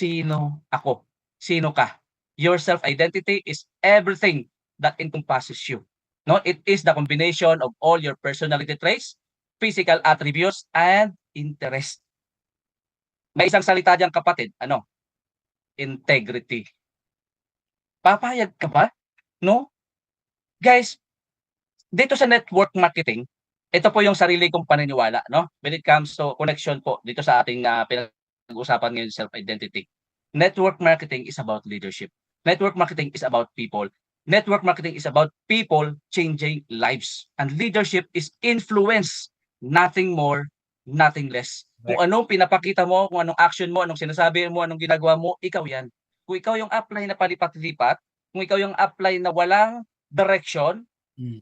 sino ako? Sino ka? Your self-identity is everything that encompasses you. No, it is the combination of all your personality traits, physical attributes, and interest. May isang salita diyan kapatid, ano? Integrity. Papayag ka ba? No? Guys, dito sa network marketing, ito po yung sarili kong paniniwala, no? When it comes to connection po dito sa ating pinag-uusapan ngayon, self-identity. Network marketing is about leadership. Network marketing is about people. Network marketing is about people changing lives. And leadership is influence, nothing more, nothing less. Kung anong pinapakita mo, kung anong action mo, anong sinasabi mo, anong ginagawa mo, ikaw yan. Kung ikaw yung apply na palipat-lipat, kung ikaw yung apply na walang direction,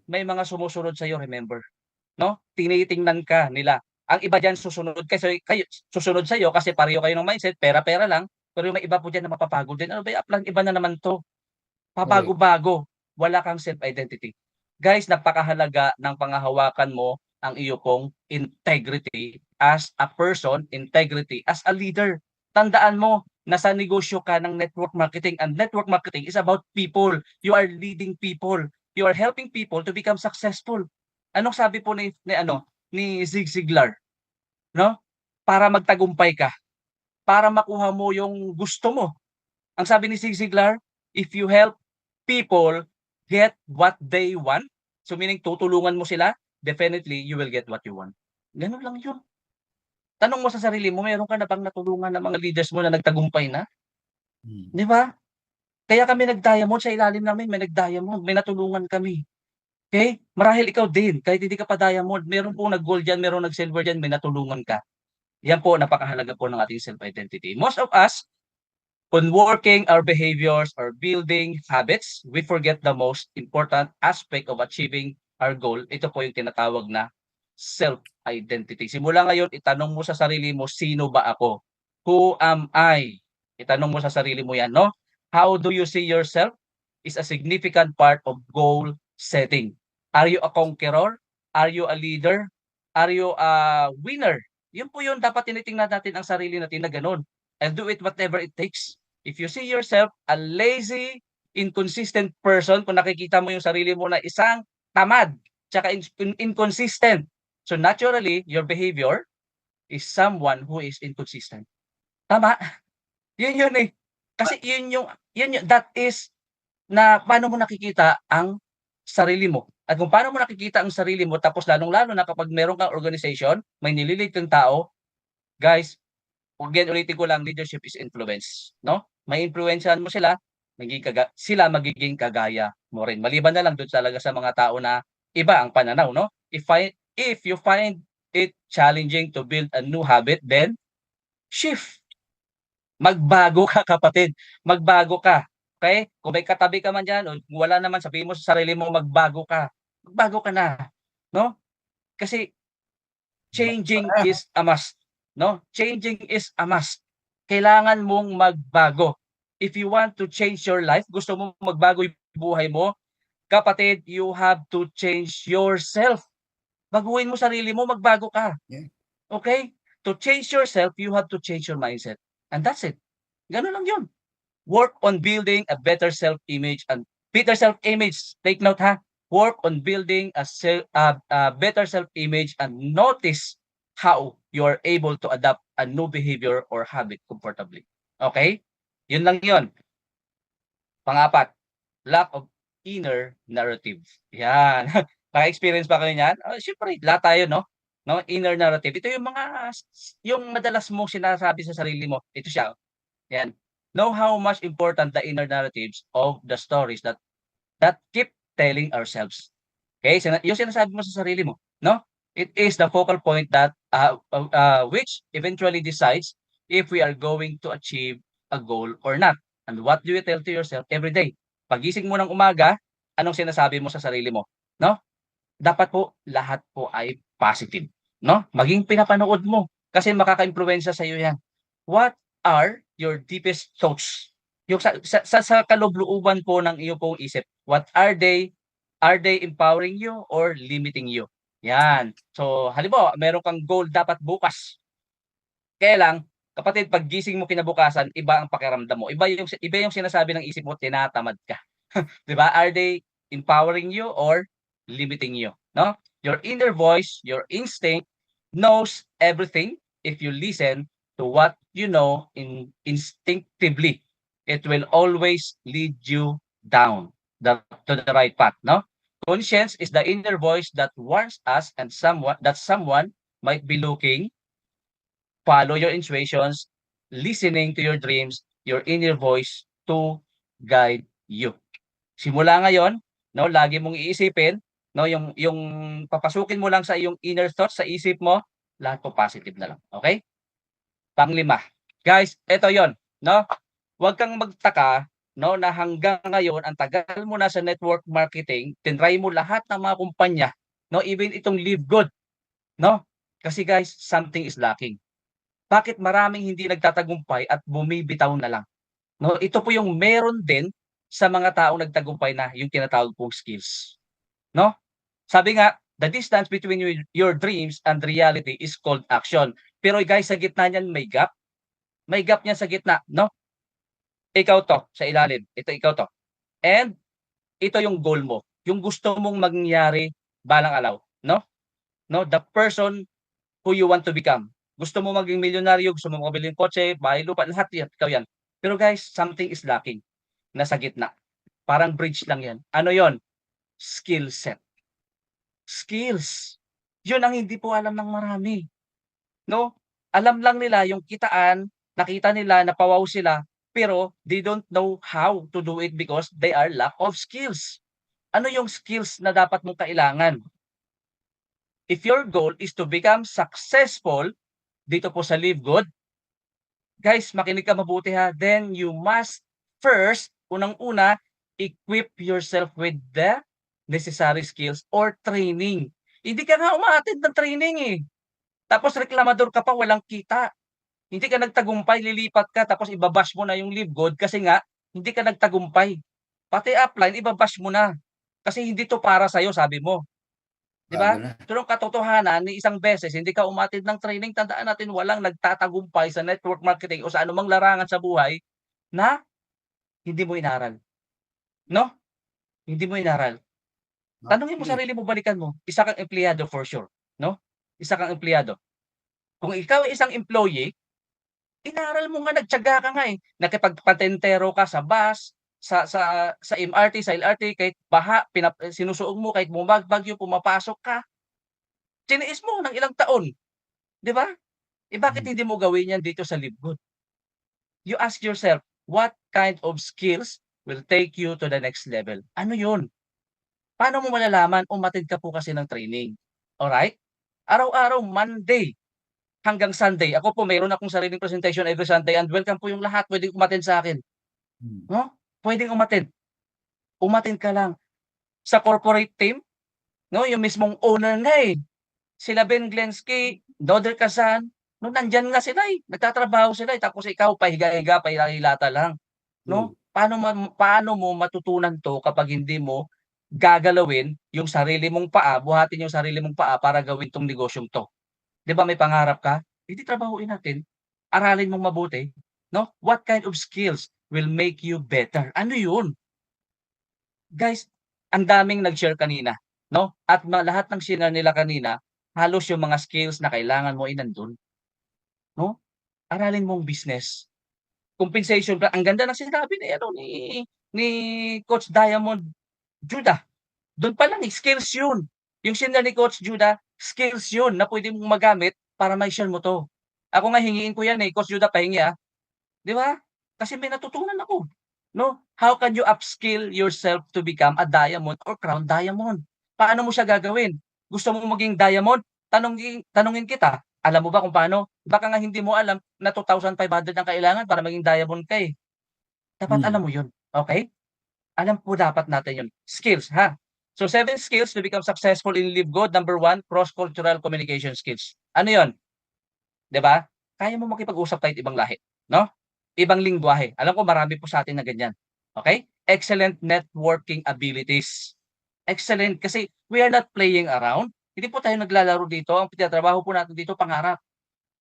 may mga sumusunod sa iyo, remember. No? Tinitingnan ka nila. Ang iba diyan susunod kayo susunod sa iyo kasi pareho kayo ng mindset, pera-pera lang, pero may iba po diyan na mapapagod din. Ano ba apply iba na naman 'to. Pabago-bago, wala kang self-identity. Guys, napakahalaga ng panghahawakan mo ang iyo pong integrity as a person, integrity as a leader. Tandaan mo, nasa negosyo ka ng network marketing, and network marketing is about people. You are leading people. You are helping people to become successful. Anong sabi po ni Zig Ziglar, no? Para magtagumpay ka, para makuha mo yung gusto mo. Ang sabi ni Zig Ziglar, if you help people get what they want, so meaning tutulungan mo sila, definitely you will get what you want. Ganun lang yun. Tanong mo sa sarili mo, meron ka na bang natulungan ng mga leaders mo na nagtagumpay na? Di ba? Kaya kami nag-diamond sa ilalim namin, may nag-diamond, may natulungan kami. Okay? Marahil ikaw din, kahit hindi ka pa diamond, meron pong nag-gold dyan, meron nag-silver dyan, may natulungan ka. Yan po, napakahalaga po ng ating self-identity. Most of us, when working our behaviors or building habits, we forget the most important aspect of achieving our goal. Ito po yung tinatawag na self-identity. Simula ngayon, itanong mo sa sarili mo, sino ba ako? Who am I? Itanong mo sa sarili mo yan, no? How do you see yourself is a significant part of goal setting. Are you a conqueror? Are you a leader? Are you a winner? Yun po yun, dapat tinitingnan natin ang sarili natin na ganun. And do it whatever it takes. If you see yourself a lazy, inconsistent person, kung nakikita mo yung sarili mo na isang tamad, tsaka inconsistent, so naturally, your behavior is someone who is inconsistent. Tama? Yun eh. Kasi that is na paano mo nakikita ang sarili mo. At kung paano mo nakikita ang sarili mo, tapos lalong-lalo na kapag meron kang organization, may nililead kang tao, guys, again, ulitin ko lang, leadership is influence. No? May influensyahan mo sila, sila magiging kagaya mo rin. Maliban na lang doon talaga sa mga tao na iba ang pananaw. No? If you find it challenging to build a new habit, then shift. Magbago ka, kapatid. Magbago ka. Okay? Kung may katabi ka man dyan, o wala naman, sabihin mo sa sarili mo, magbago ka. Magbago ka na. No? Kasi changing is a must. No? Changing is a must. Kailangan mong magbago. If you want to change your life, gusto mo magbago yung buhay mo, kapatid, you have to change yourself. Baguhin mo sarili mo, magbago ka. Okay? To change yourself, you have to change your mindset. And that's it. Ganun lang yun. Work on building a better self-image and better self-image. Take note ha. Work on building a better self-image and notice how you are able to adapt a new behavior or habit comfortably. Okay? Yun lang yun. Pang-apat, lack of inner narrative. Yan. Naka-experience ba kayo niyan? Siyempre, lahat tayo, no? Inner narrative. Ito yung madalas mong sinasabi sa sarili mo. Ito siya. Yan. Know how much important the inner narratives of the stories that keep telling ourselves. Okay? Yung sinasabi mo sa sarili mo, no? It is the focal point that which eventually decides if we are going to achieve a goal or not. And what do you tell to yourself every day? Pagising mo ng umaga, anong sinasabi mo sa sarili mo, no? Dapat po lahat po ay positive, no? Maging pinapanood mo kasi makaka-impluwensya sa iyo 'yan. What are your deepest thoughts? Yung sa kaloob-looban po ng iyong pong isip, what are they? Are they empowering you or limiting you? Yan. So, halimbawa, meron kang goal dapat bukas. Kaya lang, Kapatid, pag gising mo kinabukasan, iba ang pakiramdam mo. Iba yung sinasabi ng isip mo, tinatamad ka. 'Di ba? Are they empowering you or limiting you, no? Your inner voice, your instinct knows everything. If you listen to what you know instinctively, it will always lead you down to the right path, no? Conscience is the inner voice that warns us and someone might be looking. Follow your intuitions, listening to your dreams, your inner voice to guide you. Simula ngayon, no, lagi mong iisipin, no, yung papasukin mo lang sa iyong inner thoughts sa isip mo, lahat po positive na lang, okay? Panglima, guys, ito 'yon, no? Huwag kang magtaka, no, na hanggang ngayon ang tagal mo na sa network marketing, tinry mo lahat ng mga kumpanya, no, even itong Live Good, no? Kasi guys, something is lacking. Bakit maraming hindi nagtatagumpay at bumibitaw na lang? No, ito po yung meron din sa mga taong nagtagumpay na yung tinatawag pong skills, no? Sabi nga, the distance between your dreams and reality is called action. Pero guys, sa gitna niyan may gap. May gap niyan sa gitna, no? Ikaw 'to, sa ilalim. Ito ikaw 'to. And ito yung goal mo, yung gusto mong mangyari balang araw, no? No, the person who you want to become. Gusto mo maging milyonaryo, gusto mo makabili ng kotse, bahay, lupa, lahat 'yan, ikaw 'yan. Pero guys, something is lacking, nasa gitna. Parang bridge lang 'yan. Ano 'yon? Skill set. Skills. 'Yun ang hindi po alam ng marami, no? Alam lang nila yung kitaan, nakita nila, napawaw sila, pero they don't know how to do it because they are lack of skills. Ano yung skills na dapat mong kailangan? If your goal is to become successful dito po sa Live Good, guys, makinig ka mabuti ha, then you must first, unang-una, equip yourself with the necessary skills or training. Hindi ka nga uma-attend ng training eh. Tapos reklamador ka pa, walang kita. Hindi ka nagtagumpay, lilipat ka tapos ibabash mo na yung Live Good kasi nga hindi ka nagtagumpay. Pati upline ibabash mo na. Kasi hindi 'to para sa'yo sabi mo, 'di Bago ba? na. Pero ang katotohanan ni isang beses hindi ka umattend ng training, tandaan natin walang nagtatagumpay sa network marketing o sa anumang larangan sa buhay na hindi mo inaral, 'no? Hindi mo inaral. Tanungin mo Actually, sarili mo, balikan mo, isa kang empleyado for sure, 'no? Isa kang empleyado. Kung ikaw ay isang employee, inaral mo nga, nagtiyaga ka nga, eh, nakipagpatentero ka sa bus, sa MRT, sa LRT, kahit baha sinusuong mo, kahit bumabagyo, pumapasok ka, tiniis mo ng ilang taon, 'di ba? Eh, bakit hmm, hindi mo gawin 'yan dito sa Libgood? You ask yourself, what kind of skills will take you to the next level? Ano 'yun? Paano mo malalaman? Umattend ka po kasi ng training, alright? Araw-araw, Monday hanggang Sunday, ako po meron akong sariling presentation every Sunday and welcome po yung lahat, puwedeng umattend sa'kin. hmm, 'No, puwedeng umattend. Umattend ka lang. Sa corporate team, 'no, yung mismong owner nga, eh, sila Ben Glenski, Dodder Kazan, 'no, nandiyan nga sila, eh, nagtatrabaho sila, eh, tapos ikaw pahiga-higa, pahila-hilata lang, true. 'no? Paano mo matutunan 'to kapag hindi mo gagalawin yung sarili mong paa, buhatin yung sarili mong paa para gawin 'tong negosyong 'to? 'Di ba may pangarap ka? Eh, di trabahuin natin, aralin mong mabuti, 'no? What kind of skills will make you better? Ano yun? Guys, ang daming nag-share kanina, 'no, at lahat ng shinare nila kanina, halos yung mga skills na kailangan mo ay nandun, 'no? Aralin mong business, compensation plan, ang ganda ng sinabi ni ano, ni Coach Diamond Judah, dun pa lang, eh, skills yun. Yung shinare ni Coach Judah, skills yun na puwede mong magamit para mai-share mo 'to. Ako nga hingiin ko yan, eh, Coach Judah pahingi, 'di ba? Kasi may natutunan ako, 'no? How can you upskill yourself to become a diamond or crown diamond? Paano mo siya gagawin? Gusto mong maging diamond? Tanungin kita, alam mo ba kung paano? Baka nga hindi mo alam na 2,500 ang kailangan para maging diamond ka, eh. Dapat alam Hmm, mo 'yun, okey? Alam po dapat natin 'yun. Skills, ha? So, 7 skills to become successful in Live Good. Number 1, cross-cultural communication skills. Ano 'yun? 'Di ba? Kaya mo makipag-usap kahit ibang lahi, 'no? Ibang lengguwahe. Alam ko marami po sa'tin na ganyan, okey? Excellent networking abilities. Excellent kasi we are not playing around. Hindi po tayo naglalaro dito, ang tinatrabaho po natin dito pangarap,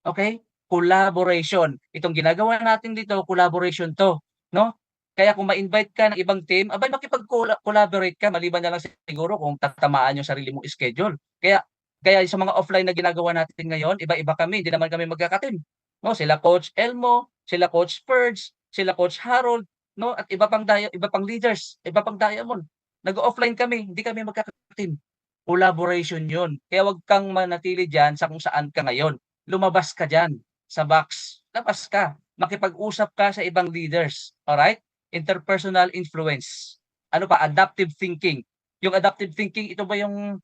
okey? collaboration. Itong ginagawa natin dito, collaboration 'to, 'no? Kaya kung ma-invite ka ng ibang team, abay makipag-collaborate ka maliban na lang siguro kung tatamaan yung sarili mong schedule. Kaya kaya sa mga offline na ginagawa natin ngayon, iba-iba kami, hindi naman kami magkaka-team, 'no? Sila Coach Elmo, sila Coach Ferds, sila Coach Harold, 'no, at iba pang leaders, iba pang diamond. Nag-o-offline kami, hindi kami magkaka-team. Collaboration 'yun. Kaya 'wag kang manatili diyan sa kung saan ka ngayon. Lumabas ka diyan sa box, labas ka, makipag-usap ka sa ibang leaders, alright? Interpersonal influence. Ano pa, adaptive thinking. Yung adaptive thinking, ito ba yung,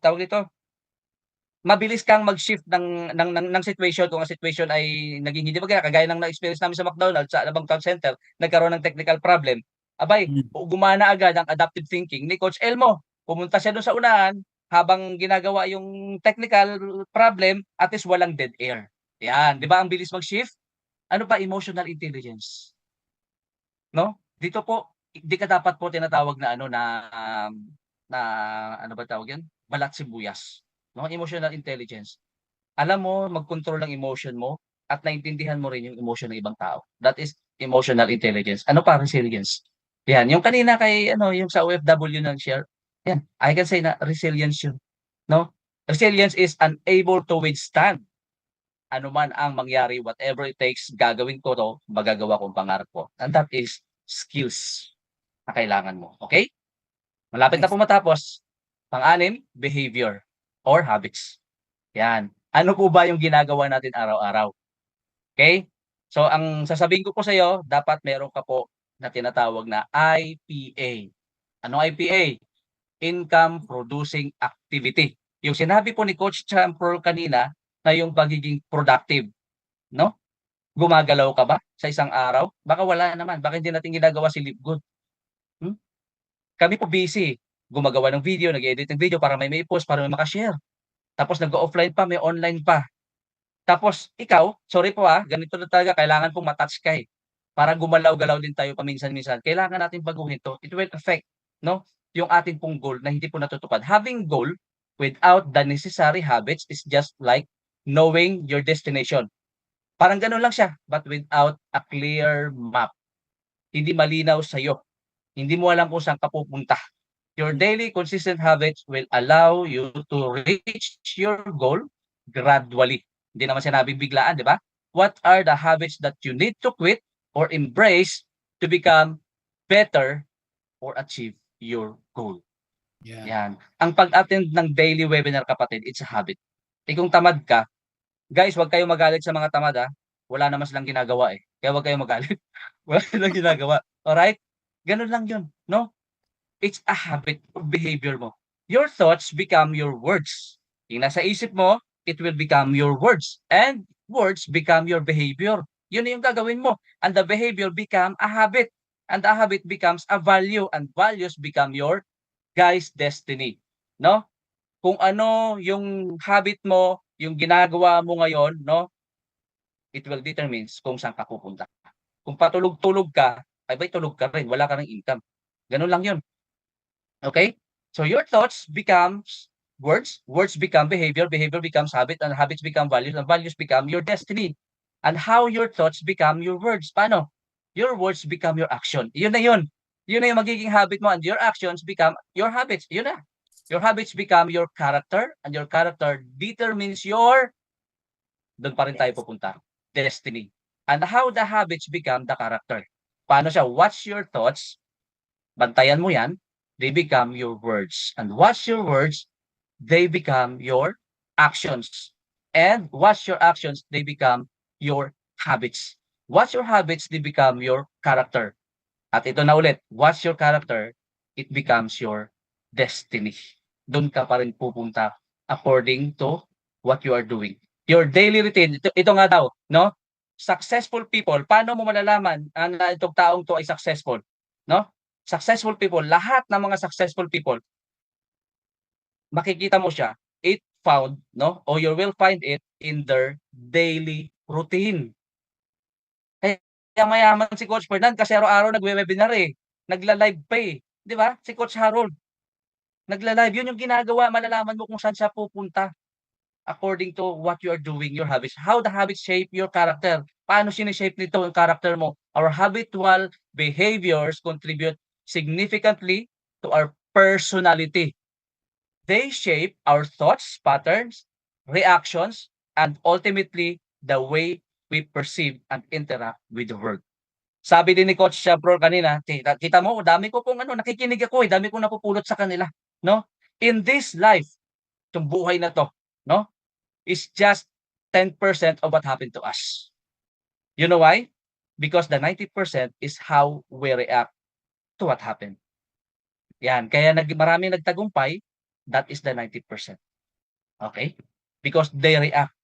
tawag dito, mabilis kang mag-shift ng situation kung ang situation ay naging hindi maganda, kagaya ng na-experience namin sa McDonald's, sa Alabang Town Center, nagkaroon ng technical problem. Abay, Hmm. gumana agad ang adaptive thinking ni Coach Elmo. Pumunta siya dun sa unahan, habang ginagawa yung technical problem, at least walang dead air. Yan, 'di ba ang bilis mag-shift? Ano pa, emotional intelligence, 'no? Dito po, di ka dapat po tinatawag na ano, na ano ba tawag yun, balat sibuyas, 'no, emotional intelligence. Alam mo mag-control ng emotion mo at naintindihan mo rin yung emotion ng ibang tao. That is emotional intelligence. Ano pa, resilience. Yan, yung kanina kay ano, yung sa OFW nag-share, yan, I can say na resilience yun, 'no? Resilience is unable to withstand ano man ang mangyari, whatever it takes, gagawin ko 'to, magagawa ko ang pangarap ko. And that is skills na kailangan mo, okey? Malapit na Nice. po matapos. Pang-anim, behavior or habits. Yan. Ano po ba yung ginagawa natin araw-araw, okey? So, ang sasabihin ko po sa'yo, dapat meron ka po na tinatawag na IPA. Anong IPA? Income Producing Activity. Yung sinabi po ni Coach Champorro kanina na yung pagiging productive, 'no? Gumagalaw ka ba sa isang araw? Baka wala naman, baka hindi natin ginagawa si Live Good, hmm? Kami po busy, gumagawa ng video, nag-e-edit ng video para may mai-post, para may maka-share. Tapos nag-o-offline pa, may online pa. Tapos ikaw, sorry po, ganito na talaga kailangan pong ma-touch ka, para gumalaw-galaw din tayo paminsan-minsan. Kailangan natin baguhin 'to. It will affect, 'no, yung ating pong goal na hindi po natutupad. Having goal without the necessary habits is just like knowing your destination. Parang gano'n lang siya, but without a clear map. Hindi malinaw sa'yo, hindi mo alam kung saan ka pupunta. Your Hmm. daily consistent habits will allow you to reach your goal gradually. Hindi naman sinabing biglaan, 'di ba? What are the habits that you need to quit or embrace to become better or achieve your goal? Yan. Yan. Ang pag-attend ng daily webinar kapatid, it's a habit. Kung tamad ka, guys, 'wag kayong magalit sa mga tamad, wala naman silang ginagawa, kaya 'wag kayong magalit. Wala silang ginagawa, alright? Gano'n lang 'yun, 'no? It's a habit of behavior mo. Your thoughts become your words. Yung nasa isip mo, it will become your words. And words become your behavior. Yun na yung gagawin mo. And the behavior become a habit. And the habit becomes a value. And values become your guy's destiny. No? Kung ano yung habit mo, yung ginagawa mo ngayon, no? It will determines kung saan ka pupunta. Kung patulog-tulog ka, ay bay tulog ka rin, wala ka ring income. Ganun lang yun. Okay? So your thoughts becomes words, words become behavior, behavior becomes habit, and habits become values, and values become your destiny. And how your thoughts become your words. Paano? Your words become your action. Yun na yun. Yun na yung magiging habit mo, and your actions become your habits. Yun na. Your habits become your character, and your character determines your, doon pa rin tayo Yes. pupunta, destiny. And how the habits become the character. Paano siya? Watch your thoughts, bantayan mo yan, they become your words. And watch your words, they become your actions. And watch your actions, they become your habits. Watch your habits, they become your character. At ito na ulit, watch your character, it becomes your destiny. Doon ka pa rin pupunta according to what you are doing. Your daily routine, ito nga daw, no? Successful people, paano mo malalaman na itong taong to ay successful, no? Successful people, lahat ng mga successful people, makikita mo siya, it found, no? Or you will find it in their daily routine. Kaya mayaman si Coach Fernand kasi araw-araw nagwe-webinar, nagla-live pa, 'di ba? Si Coach Harold, nagla-live, 'yun yung ginagawa, malalaman mo kung saan siya pupunta. according to what you are doing, your habits. How the habits shape your character. Paano sinishape nito yung character mo? Our habitual behaviors contribute significantly to our personality. They shape our thoughts, patterns, reactions, and ultimately the way we perceive and interact with the world. Sabi din ni Coach Chabrol kanina, kita mo dami ko pong nakikinig ako, dami kong napupulot sa kanila, 'no? In this life, itong buhay na 'to, 'no, is just 10% of what happened to us. You know why? Because the 90% is how we react to what happened. Yan, kaya maraming nagtagumpay, that is the 90%. Okay? Because they react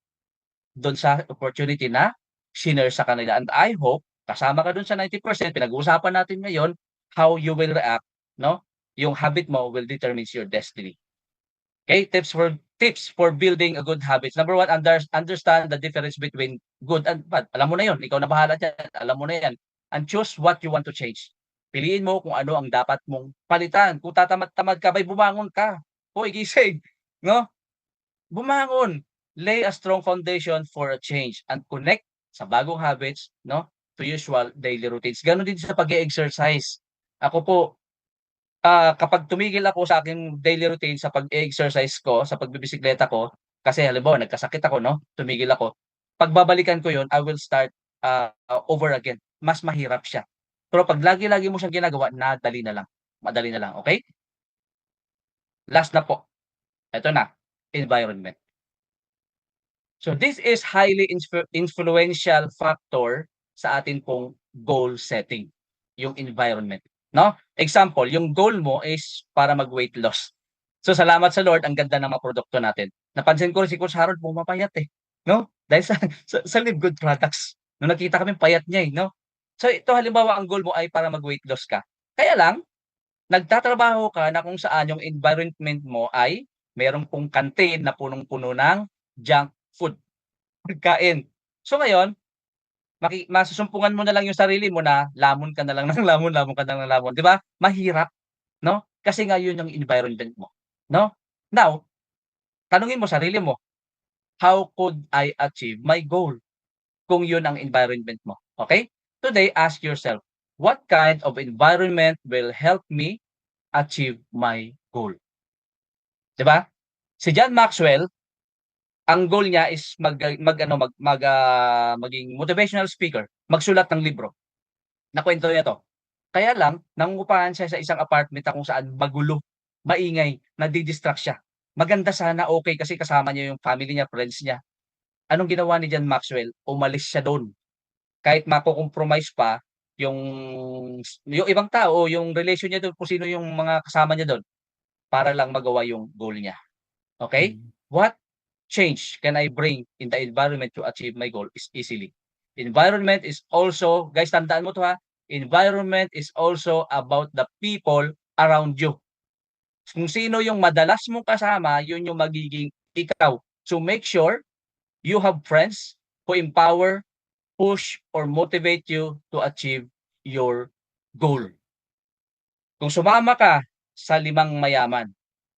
dun sa opportunity na shinare sa kanila. And I hope kasama ka dun sa 90%, pinag-uusapan natin ngayon how you will react, 'no? Yung habit mo will determines your destiny. Okay, tips for building a good habits. Number one, understand the difference between good and bad. Alam mo na 'yon, ikaw na bahala diyan, alam mo na 'yan. And choose what you want to change. Piliin mo kung ano ang dapat mong palitan. Kung tatamad-tamad ka, bumangon ka. Hoy, gising, 'no? Bumangon. Lay a strong foundation for a change and connect sa bagong habits, 'no, to usual daily routines. Gano'n din sa pag-e-exercise. Ako po, kapag tumigil ako sa aking daily routine sa pag-e-exercise ko, sa pagbibisikleta ko, kasi halimbawa nagkasakit ako 'no, tumigil ako. Pagbabalikan ko 'yun, I will start, over again. Mas mahirap siya. Pero 'pag lagi-lagi mo siyang ginagawa, madali na lang, okey? Last na po, eto na, environment. So this is highly influential factor sa atin pong goal setting, yung environment, 'no? Example, yung goal mo is para mag-weight loss. So salamat sa Lord ang ganda ng mga produkto natin. Napansin ko rin si Coach Harold pumapayat, 'no? Dahil sa Live Good products. Nung nakita kami payat niya, 'no? So ito halimbawa ang goal mo ay para mag-weight loss ka. Kaya lang, nagtatrabaho ka na kung saan yung environment mo ay meron pong kantin na punong-puno ng junk food. Pagkain. So ngayon, masusumpungan mo na lang yung sarili mo na lamon ka na lang ng lamon ka na ng lamon, 'di ba? Mahirap, 'no? Kasi nga yun yung environment mo, 'no? Now, tanungin mo sarili mo, "How could I achieve my goal?" Kung yun ang environment mo, okey? Today, ask yourself, "What kind of environment will help me achieve my goal?" 'Di ba? Si John Maxwell, ang goal niya is maging motivational speaker, magsulat ng libro. Nakwento niya 'to. Kaya lang nangungupahan siya sa isang apartment na kung saan magulo, maingay, nadi-distract siya. Maganda sana, okey kasi kasama niya yung family niya, friends niya. Anong ginawa ni John Maxwell? Umalis siya dun. Kahit mako-compromise pa yung yung ibang tao, yung relation niya dun, kung sino yung mga kasama niya dun, para lang magawa yung goal niya. Okay? Hmm. What change can I bring in the environment to achieve my goal is easily. Environment is also, guys, tandaan mo 'to ha, environment is also about the people around you. Kung sino yung madalas mong kasama, yun yung magiging ikaw. So make sure you have friends who empower, push, or motivate you to achieve your goal. Kung sumama ka sa 5 mayaman,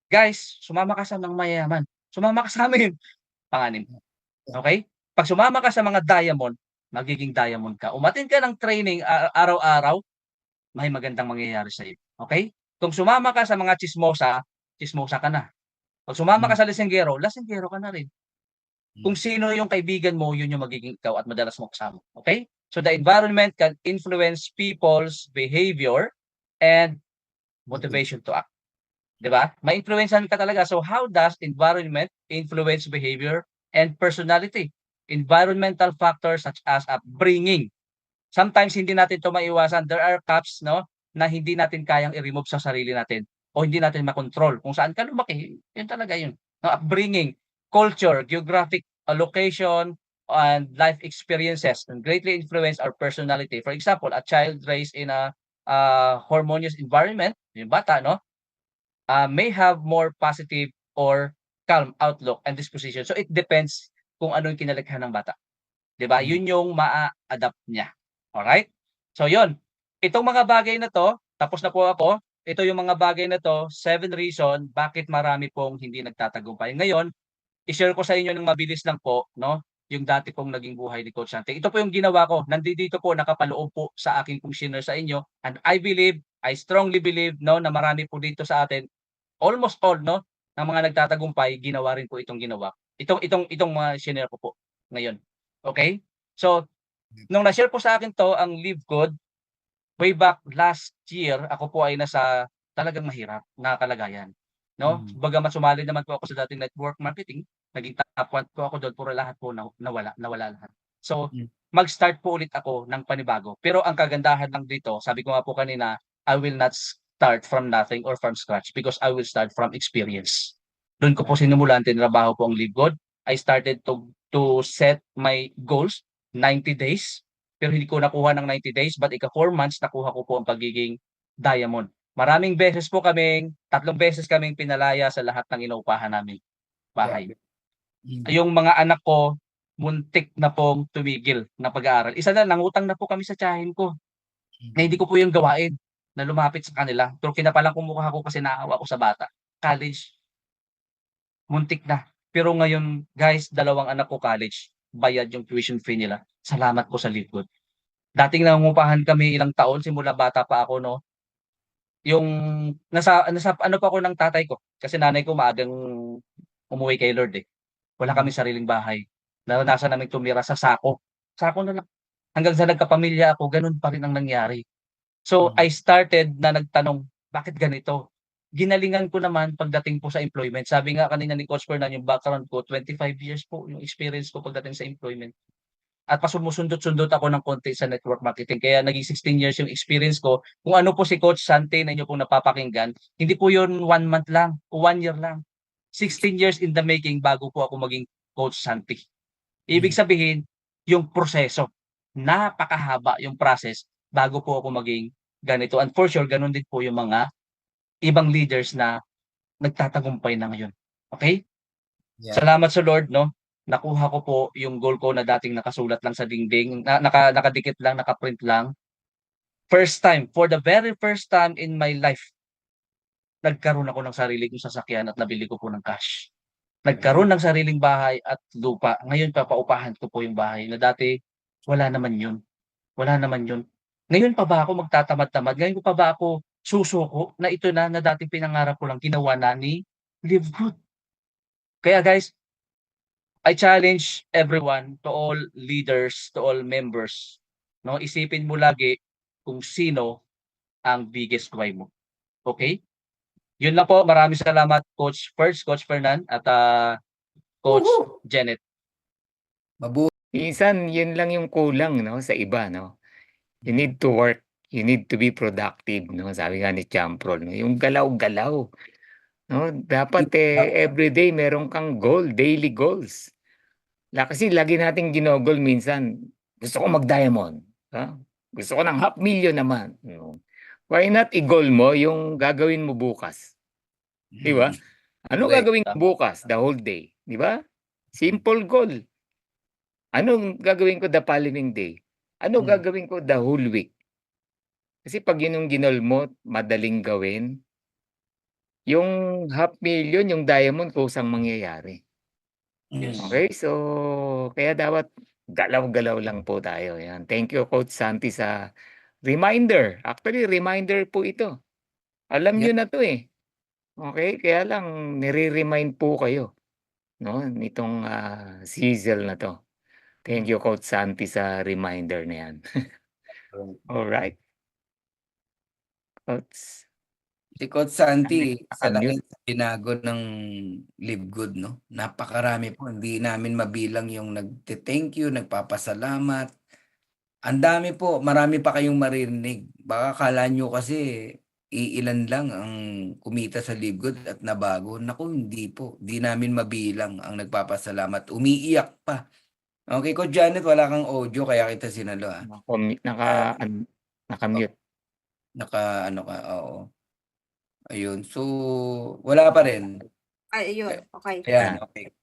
guys, sumama ka sa mga mayayaman, sumama ka sa'min, panganim. Okey? 'Pag sumama ka sa mga diamond, magiging diamond ka. Umattend ka ng training araw-araw, may magandang mangyayari sa'yo, okey? Kung sumama ka sa mga tsismosa, tsismosa ka na. 'Pag sumama ka Hmm. sa lasinggero, lasinggero ka na rin. Kung Hmm. sino yung kaibigan mo, yun yung magiging ikaw at madalas mong kasama, okey? So the environment can influence people's behavior and motivation to act, 'di ba? Maimpluwensyahan ka talaga. So how does environment influence behavior and personality? Environmental factors such as upbringing. Sometimes hindi natin 'to maiwasan. There are caps 'no, na hindi natin kayang i-remove sa sarili natin o hindi natin makontrol. Kung saan ka lumaki, yun talaga yun, no? Upbringing, culture, geographic location, and life experiences can greatly influence our personality. For example, a child raised in a, harmonious environment, yung bata 'no, may have more positive or calm outlook and disposition. So it depends kung ano yung kinalikhan ng bata, 'di ba? Hmm. Yun yung maa-adapt niya. Alright? So yun, itong mga bagay na 'to, tapos na po ako. Ito yung mga bagay na 'to, 7 reason bakit marami pong hindi nagtatagumpay. Ngayon, i-share ko sa inyo ng mabilis lang po, 'no, yung dati pong naging buhay ni Coach Santi. Ito po yung ginawa ko, nandito po nakapaloob po sa aking pong shinare sa inyo, and I strongly believe, 'no, na marami po dito sa atin, almost all, 'no, ng mga nagtatagumpay ginawa rin po itong ginawa. Itong mga shinare ko po ngayon, okey? So, nung na-share po sa akin 'to ang Live Good, way back last year, ako po ay nasa talagang mahirap na kalagayan, 'no. Bagamat sumali naman po ako sa dating network marketing, naging top 1 po ako dun, pero lahat po nawala lahat. So, mag-start po ulit ako ng panibago. Pero ang kagandahan lang dito, sabi ko nga po kanina, I will not start from nothing or from scratch because I will start from experience. Dun ko po sinimulan, tinrabaho po ang Live Good. I started to set my goals, 90 days. Pero hindi ko nakuha ng 90 days, but 4 months nakuha ko po ang pagiging diamond. Maraming beses po 3 beses kaming pinalaya sa lahat ng inuupahan naming bahay. Yung mga anak ko, muntik na pong tumigil ng pag-aaral. Isa na, nangutang na po kami sa tiyahin ko, na hindi ko po yung gawain, na lumapit sa kanila. Pero kinapalang ko mukha ko kasi naawa ko sa bata. College, muntik na. Pero ngayon, guys, 2 anak ko college, bayad yung tuition fee nila. Salamat po sa Live Good. Dating nangungupahan kami ilang taon simula bata pa ako, 'no, yung nasa ano pa ako ng tatay ko, kasi nanay ko maagang umuwi kay Lord, eh. Wala kaming sariling bahay. Naranasan naming tumira sa sako. Sako na lang. Hanggang sa nagkapamilya ako, gano'n pa rin ang nangyari. So, I started na nagtanong, "Bakit ganito?" Ginalingan ko naman pagdating po sa employment. Sabi nga kanina ni Coach Fernan, yung background ko, 25 years po yung experience ko pagdating sa employment. At sumusundot-sundot ako ng konti sa network marketing, kaya naging 16 years yung experience ko. Kung ano po si Coach Santi na inyo pong napapakinggan, hindi po yun 1 month lang o 1 year lang. 16 years in the making bago po ako maging Coach Santi. Ibig sabihin, yung proseso, napakahaba yung process bago po ako maging ganito, and for sure ganun din po yung mga ibang leaders na nagtatagumpay na ngayon, okey? Salamat sa Lord, 'no, nakuha ko po yung goal ko na dating nakasulat lang sa dingding, na nakadikit lang, naka-print lang. First time, for the very first time in my life, nagkaroon ako ng sarili kong sasakyan at nabili ko po ng cash. Nagkaroon ng sariling bahay at lupa. Ngayon papaupahan ko po yung bahay na dati wala naman yun, wala naman yun. Ngayon pa ba ako magtatamad-tamad, ngayon ko pa ba ako susuko na ito na, na dating pinangarap ko lang ginawa na ni Live Good. Kaya guys, I challenge everyone, to all leaders, to all members, 'no, isipin mo lagi kung sino ang biggest why mo, okey? Yun lang po, maraming salamat Coach Ferds, Coach Fernan at, Coach Janet. Minsan yun lang yung kulang 'no, sa iba 'no. You need to work, you need to be productive 'no, sabi nga ni Champrol 'no, yung galaw-galaw 'no. Dapat, everyday meron kang goal, daily goals. Kasi lagi nating ginogol minsan, gusto ko mag-diamond, gusto ko ng ₱500,000 naman, Why not i-goal mo yung gagawin mo bukas, 'di ba? Ano Correct, gagawin ko tama. bukas, the whole day, 'di ba? Simple goal. Anong gagawin ko the following day? Ano gagawin ko the whole week? Kasi 'pag yun yung ginol mo, madaling gawin, yung ₱500,000, yung diamond kusang mangyayari. Yes. Okay, so kaya dapat galaw-galaw lang po tayo, 'yan. Thank you Coach Santi sa reminder. Actually reminder po ito. Alam niyo na 'to, eh. Okay, kaya lang nire-remind po kayo 'no, nitong, sizzle na 'to. Thank you Coach Santi sa reminder na 'yan. Alright. Coach, Si Coach Santi, isa lang naka-mute. yan sa binago ng Live Good, 'no? Napakarami po, hindi namin mabilang yung nagte-thank you, nagpapasalamat. Ang dami po, marami pa kayong maririnig. Baka akala niyo kasi iilan lang ang kumita sa Live Good at nabago. Naku, hindi po. Di namin mabilang ang nagpapasalamat. Umiiyak pa. Okay, Coach Janet, wala kang audio kaya kita sinalo, Naka-mute. Naka-ano ka, oo. Ayun, so wala pa rin. Ay, ayun, okey. Ayan, okay.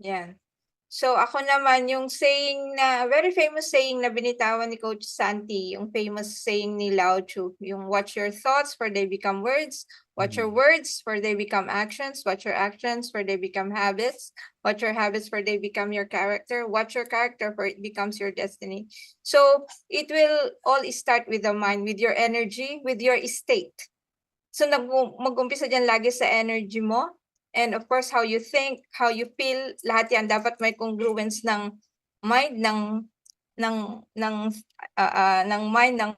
Yan. So ako naman yung saying na very famous saying na binitawan ni Coach Santi, yung famous saying ni Lao Tzu, yung watch your thoughts for they become words, watch your words for they become actions, watch your actions for they become habits, watch your habits for they become your character, watch your character for it becomes your destiny. So it will all start with the mind, with your energy, with your state. So mag-umpisa dyan lagi sa energy mo. And of course, how you think, how you feel, lahat yan dapat may congruence ng mind, ng mind, ng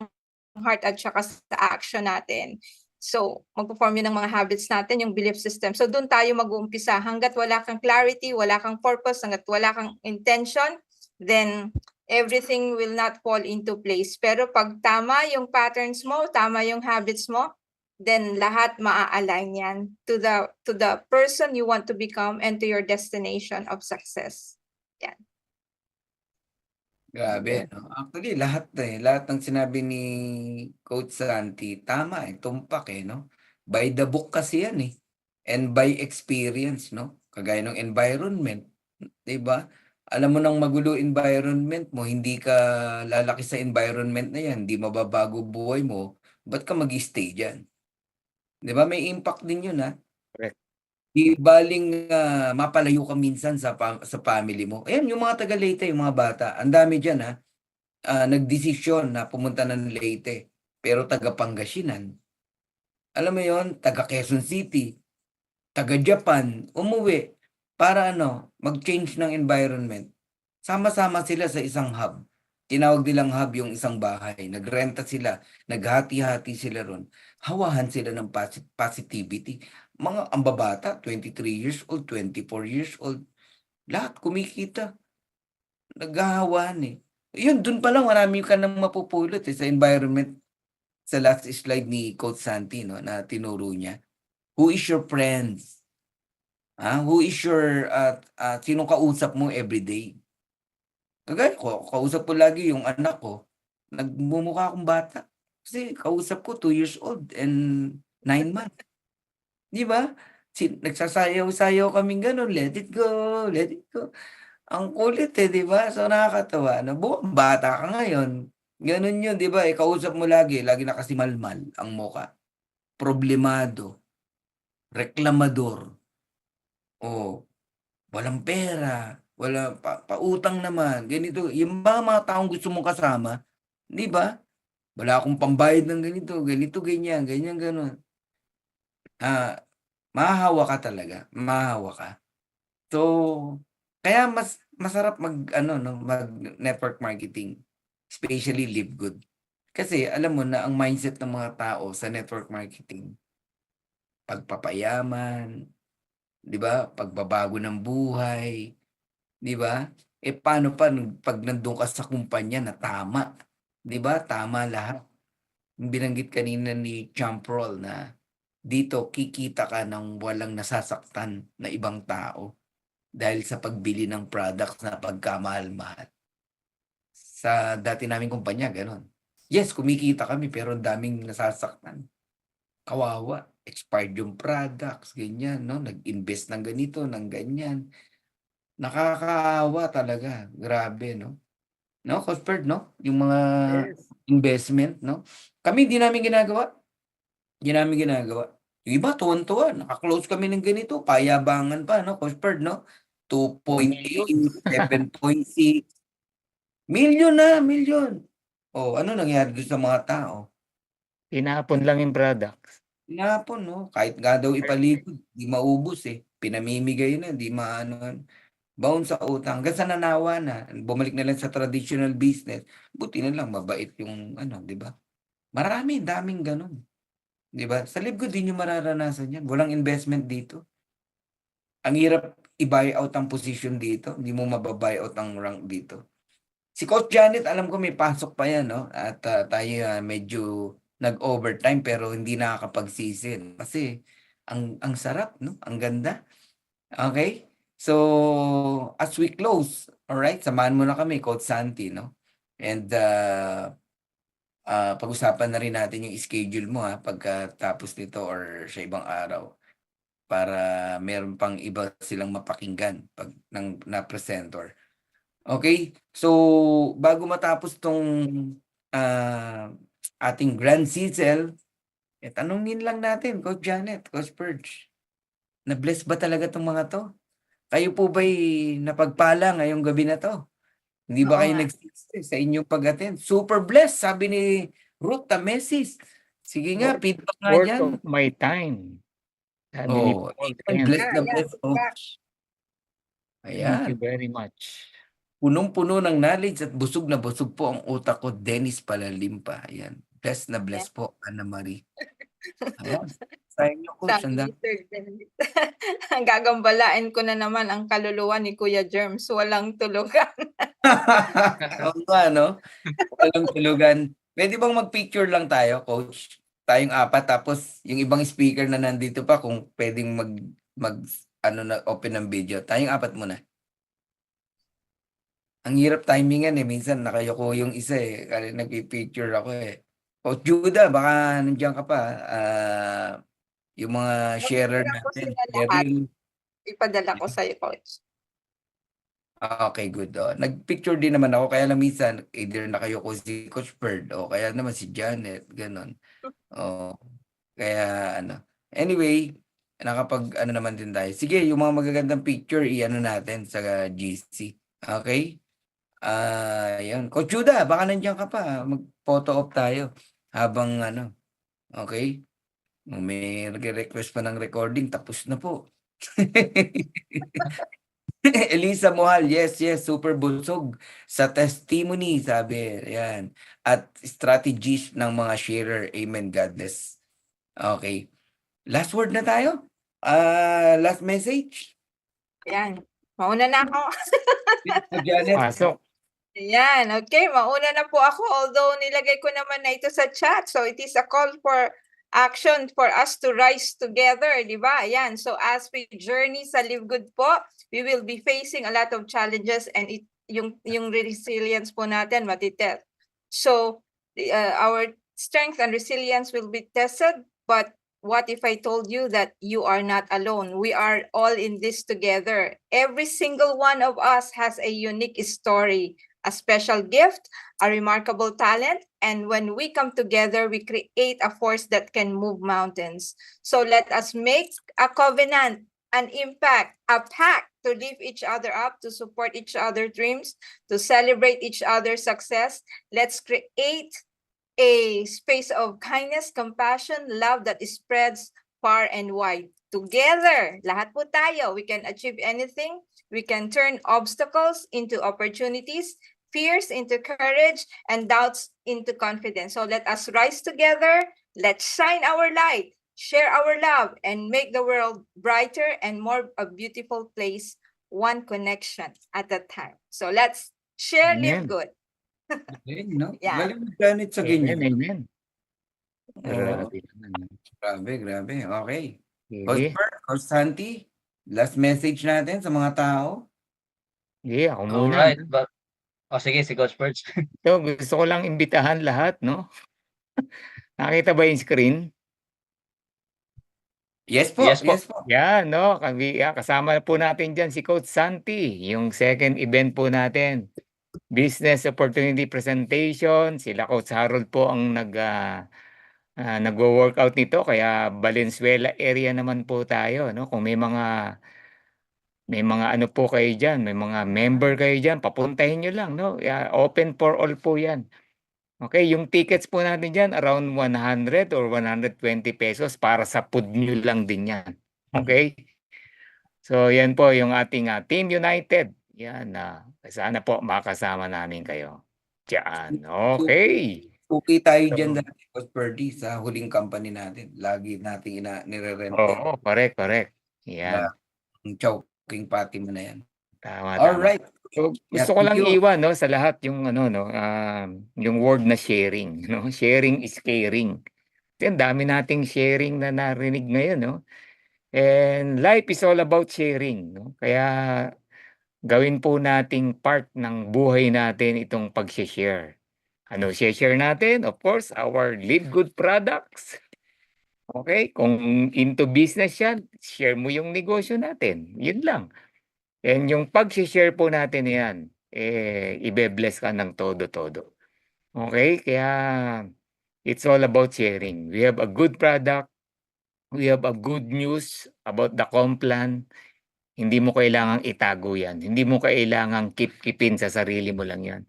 heart at saka sa action natin. So, magpo-form yun ng mga habits natin, yung belief system. So, doon tayo mag-uumpisa. Hanggat wala kang clarity, wala kang purpose, hanggat wala kang intention, then everything will not fall into place. Pero pag tama yung patterns mo, tama yung habits mo, then lahat maa-align yan to the person you want to become and to your destination of success. Grabe, no? Actually, lahat ng sinabi ni Coach Santi, tama tumpak no? By the book kasi yan and by experience, no? Kagaya ng environment, 'di ba? Alam mo nang magulo environment mo, hindi ka lalaki sa environment na yan, hindi mababago buhay mo, ba't ka mag-stay diyan? 'Di ba may impact din yun Correct. Di baling mapalayo ka minsan sa family mo. Ayan, yung mga taga Leyte, yung mga bata, ang dami diyan nagdesisyon na pumunta ng Leyte, pero taga Pangasinan. Alam mo yon, taga Quezon City, taga Japan, umuwi para mag-change ng environment. Sama-sama sila sa isang hub. Tinawag nilang hub yung isang bahay. Nagrenta sila, naghati-hati sila ron. Hawahan sila ng positivity. Mga ambabata, 23 years old, 24 years old, lahat kumikita. Naghahawan Yun, dun pa lang marami ka nang mapupulot sa environment. Sa last slide ni Coach Santi na tinuro niya. Who is your friends? Who is your sinong kausap mo everyday? Kagaya ko, kausap ko lagi yung anak ko. Nagmumukha akong bata. Kasi kausap ko 2 years old and 9 months. Di ba? Nagsasayaw-sayaw kaming gano'n. Let it go, let it go. Ang kulit di ba? So nakakatawa na bata ka ngayon. Ganun yun, di ba? Kausap mo lagi nakasimalmal ang mukha. Problemado, reklamador, walang pera, wala pautang naman, ganito. Yung mga taong gusto mong kasama, di ba? Wala akong pambayad ng ganito, ganyan, ganun. Mahahawa ka talaga, mahahawa ka. So, kaya masarap mag network marketing, especially Live Good. Kasi alam mo na ang mindset ng mga tao sa network marketing, pagpapayaman, 'di ba? Pagbabago ng buhay, 'di ba? Paano pa pag nandoon ka sa kumpanya na tama, 'di ba? Tama lahat. Yung binanggit kanina ni Champrol na dito kikita ka ng walang nasasaktan na ibang tao dahil sa pagbili ng products na pagkamahal-mahal. Sa dati naming kumpanya, gano'n. Yes, kumikita kami pero ang daming nasasaktan. Kawawa, expired yung products, ganyan, nag-invest ng ganito, ng ganyan. Nakakaawa talaga, grabe, Cuthbert, yung mga investment, Kami hindi namin ginagawa. Yung iba, tuwan-tuwa, naka-close kami ng ganito, payabangan pa, Cuthbert, 2.8, 7.6. Milyon. Ano nangyari doon sa mga tao? Tinapon lang yung products. Tinapon, kahit nga daw ipaligod, di maubos pinamimigay na, di maano, bound sa utang, hanggang sa nanawa na, bumalik na lang sa traditional business, buti na lang, mabait yung, di ba? Daming ganun. Di ba? Sa Live Good, di nyo mararanasan yan. Walang investment dito. Ang hirap i-buy out ang position dito. Hindi mo mababuy out ang rank dito. Si Coach Janet, alam ko may pasok pa yan, At tayo medyo nag-overtime pero hindi nakakapagsisin. Kasi ang sarap, Ang ganda. Okay? So, as we close, alright, samahan mo na kami, Coach Santi, And pag-usapan na rin natin yung schedule mo pagkatapos nito or sa ibang araw. para meron pang iba silang mapakinggan pag na presenter. Okay? So, bago matapos tong ating grand sizzle, tanungin lang natin, Coach Janet, Coach Purge, na-bless ba talaga tong mga to? Kayo po ba'y napagpala ngayong gabi na to? Hindi ba Oo kayo nga. nagsisi sa inyong pag-attend? Super blessed, sabi ni Ruth Tamesis. Sige nga, feedback nga Worth dyan. of my time. Sabi ni Oh, Paul amen. Ken. Blessed na Yeah, blessed, feedback. Coach. Thank you Ayan. very much. Punong-puno ng knowledge at busog na busog po ang utak ko. Dennis Palalimpa. Ayan. Blessed na blessed po, Ana Marie. Ayan. Sa inyo, Coach. Sabi ni Sir Dennis. Gagambalain ko na naman ang kaluluwa ni Kuya Germs. Walang tulugan. Oo nga, no? Walang tulugan. Pwede bang mag-picture lang tayo, Coach? Tayong apat, tapos yung ibang speaker na nandito pa, kung pwedeng open ng video. Tayong apat muna. Ang hirap timingan minsan nakayuko yung isa kaya nagpi-picture ako Coach Judah, baka nandiyan ka pa. Yung mga sharer Mag-picture ko natin. sila lahat. Cheryl. Ipadala ko sa'yo, Coach. Okay, good. Nag-picture din naman ako, kaya lang minsan either nakayuko si Coach Bird o kaya naman si Janet, ganon. Kaya anyway, nakapag naman din tayo. Sige, yung mga magagandang picture natin sa GC. Okay? Yun. Coach Judah, baka nandiyan ka pa. Mag-photo op tayo habang okay? May nag-request pa ng recording, tapos na po. Elisa Mohal, yes, super busog sa testimony, sabi. Yan. At strategies ng mga sharer. Amen, God bless. Okay. Last word na tayo? Last message? Yan. Mauna na ako. Janet. Pasok. Ayan, okay. Mauna na po ako. Although nilagay ko naman na ito sa chat. So it is a call for action for us to rise together, di ba? Ayan. So as we journey sa Live Good po, we will be facing a lot of challenges and yung resilience po natin matitest. So our strength and resilience will be tested, but what if I told you that you are not alone? We are all in this together. Every single one of us has a unique story, a special gift, a remarkable talent, and when we come together, we create a force that can move mountains. So let us make a covenant, an impact, a pact to lift each other up, to support each other's dreams, to celebrate each other's success. Let's create a space of kindness, compassion, love that spreads far and wide. Together, lahat po tayo, we can achieve anything. We can turn obstacles into opportunities, fears into courage, and doubts into confidence. So let us rise together. Let's shine our light, share our love, and make the world brighter and more a beautiful place, one connection at a time. So let's share, live Amen. good. No? Yeah. Galing ni Janet sa ganyan. Amen. Oo. Grabe naman. Grabe. Okay. Sige. Coach Bert, Coach Santi, last message natin sa mga tao. Sige, ako muna. Alright. Sige, si Coach Purge. So, gusto ko lang imbitahan lahat, no? Nakita ba yung screen? Yes po. Yes po. Yan, no? Kasama po natin dyan si Coach Santi, yung second event po natin. Business Opportunity Presentation. Sila Coach Harold po ang nagwo-workout nito, kaya Valenzuela area naman po tayo, no? Kung may mga ano po kayo diyan, may mga member kayo diyan, papuntahin niyo lang, no? Open for all po 'yan. Okay, yung tickets po natin diyan around 100 or 120 pesos para sa food meal lang din 'yan. Okay? So 'yan po yung ating Team United. Yan sana po makasama namin kayo. Diyan. Okay. Suki tayo dyan dati, Coach Purdy, sa huling company natin. Lagi natin nire-rent. Oo, correct. Yan. Ang choking party mo na yan. Tama. Alright. So, gusto ko lang iwan, no, sa lahat yung yung word na sharing, no? Sharing is caring. Ang dami nating sharing na narinig ngayon, no? And life is all about sharing, no? Kaya gawin po nating part ng buhay natin itong pag-share. Ano share natin? Of course, our Live Good products. Okay? Kung into business yan, share mo yung negosyo natin. Yun lang. And yung pag-share po natin yan, ibe-bless ka ng todo-todo. Okay? Kaya it's all about sharing. We have a good product. We have a good news about the Complan. Hindi mo kailangang itago yan. Hindi mo kailangang keep-keepin sa sarili mo lang yan.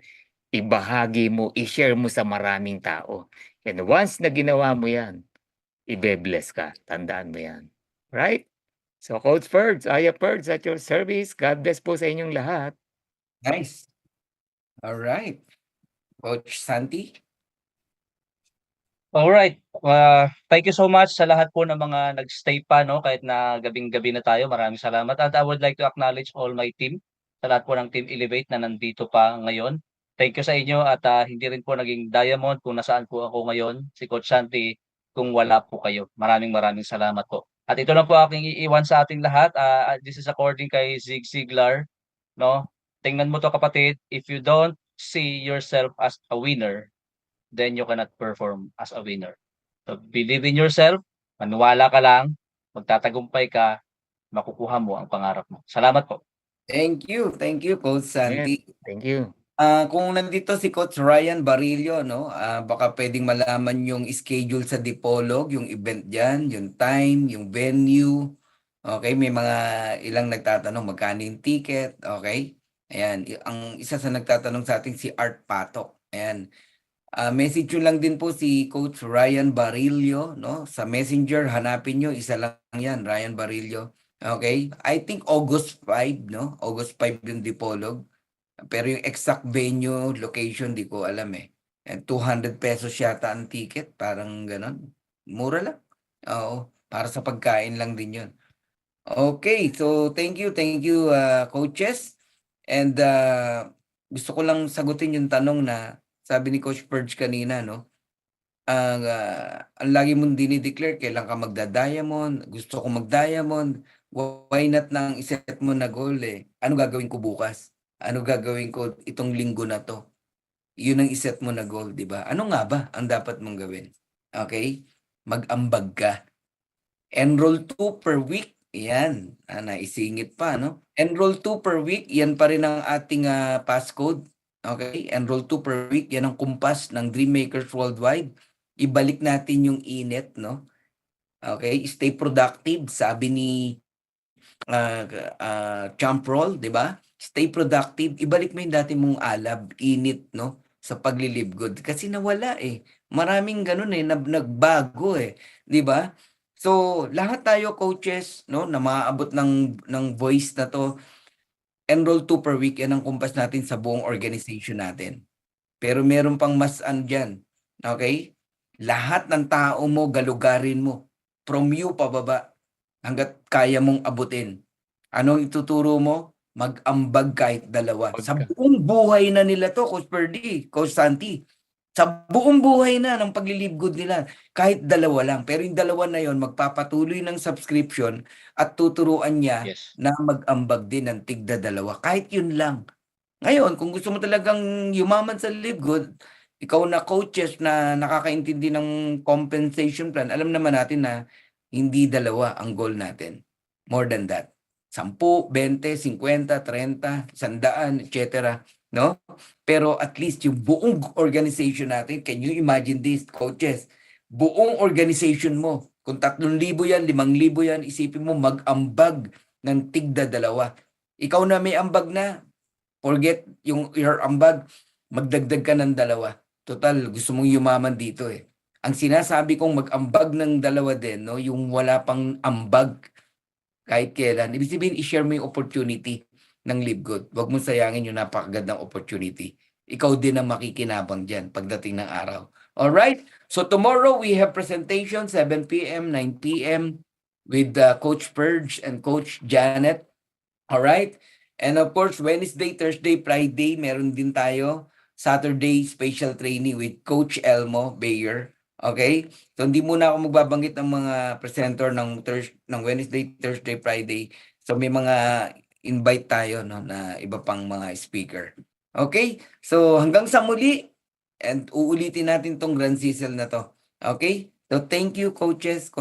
Ibahagi mo, i-share mo sa maraming tao. And once na ginawa mo yan, ibe-bless ka. Tandaan mo yan. Right? So Coach Ferds, Aya Ferds at your service. God bless po sa inyong lahat. Nice. All right. Coach Santi? Alright, thank you so much sa lahat po ng mga nag-stay pa 'no, kahit na gabing-gabi na tayo. Maraming salamat at I would like to acknowledge all my team, sa lahat po ng Team Elevate na nandito pa ngayon. Thank you sa inyo at, hindi rin po naging diamond kung nasaan po ako ngayon, si Coach Santi, kung wala po kayo. Maraming salamat po. At ito lang po aking iiwan sa ating lahat, this is according kay Zig Ziglar 'no. Tingnan mo 'to kapatid, if you don't see yourself as a winner, then you cannot perform as a winner. So believe in yourself, maniwala ka lang, magtatagumpay ka, makukuha mo ang pangarap mo. Salamat po. Thank you, Coach Santi. Thank you. Kung nandito si Coach Ryan Barillo, no, baka pwedeng malaman yung schedule sa Dipolog, yung event dyan, yung time, yung venue. Okay, may mga ilang nagtatanong magkano yung ticket. Okay, ayan. Ang isa sa nagtatanong sa atin si Art Patok. Ayan. Message nyo lang din po si Coach Ryan Barillo, no? Sa Messenger, hanapin nyo, isa lang yan, Ryan Barillo. Okay? I think August 5, no? August 5 yung Dipolog. Pero yung exact venue, location, di ko alam eh. And 200 pesos yata ang ticket, parang ganon. Mura lang. Oo, para sa pagkain lang din yun. Okay, so thank you, coaches. And gusto ko lang sagutin yung tanong na sabi ni Coach Purge kanina, no? Ang lagi mong dinideclare, kailan ka magda-diamond, gusto ko mag-diamond, why not nang iset mo na goal eh? Ano gagawin ko bukas? Ano gagawin ko itong linggo na to? Yun ang iset mo na goal, di ba? Ano nga ba ang dapat mong gawin? Okay? Mag-ambag ka. Enroll 2 per week. Yan. Naisingit pa, no? Enroll 2 per week. Yan pa rin ang ating passcode. Okay? Enroll 2 per week. Yan ang kumpas ng Dreammakers Worldwide. Ibalik natin yung init, no? Okay? Stay productive. Sabi ni Champrol, di ba? Stay productive. Ibalik mo yung dati mong alab, init, no? Sa paglilive good. Kasi nawala eh. Maraming ganun eh, nagbago eh. Di ba? So, lahat tayo coaches, no, na maaabot ng voice na to, enroll 2 per week, yan ang kumpas natin sa buong organization natin. Pero meron pang mas dyan. Okay? Lahat ng tao mo, galugarin mo. From you pababa, hanggat kaya mong abutin. Anong ituturo mo? Mag-ambag kahit dalawa. Sa buong buhay na nila to, Coach Perdi, Coach Santi. Sa buong buhay na ng paglilive good nila, kahit dalawa lang. Pero yung dalawa na yon magpapatuloy ng subscription at tuturuan niya Yes. na mag-ambag din ng tigda dalawa. Kahit yun lang. Ngayon, kung gusto mo talagang yumaman sa live good, ikaw na coaches na nakakaintindi ng compensation plan, alam naman natin na hindi dalawa ang goal natin. More than that. 10, 20, 50, 30, 100, etc. No? Pero at least yung buong organization natin, can you imagine this, coaches? Buong organization mo, kung 3,000 yan, 5,000 yan, isipin mo mag-ambag ng tigda dalawa. Ikaw na may ambag na, forget your ambag, magdagdag ka ng dalawa. Total, gusto mong yumaman dito eh. Ang sinasabi kong mag-ambag ng dalawa din, no, yung wala pang ambag kahit kailan. Ibig sabihin, i-share mo yung opportunity ng Live Good. Huwag mo sayangin yung napakagandang opportunity. Ikaw din ang makikinabang dyan pagdating ng araw. Alright? So tomorrow we have presentation 7 p.m., 9 p.m. with Coach Purge and Coach Janet. Alright? And of course, Wednesday, Thursday, Friday, meron din tayo. Saturday, special training with Coach Elmo Bayer. Okay? So hindi muna ako magbabanggit ng mga presenter ng Wednesday, Thursday, Friday. So may mga invite tayo, no, na iba pang mga speaker. Okay? So hanggang sa muli, and uulitin natin tong Grand Cecil na to. Okay? So thank you, coaches.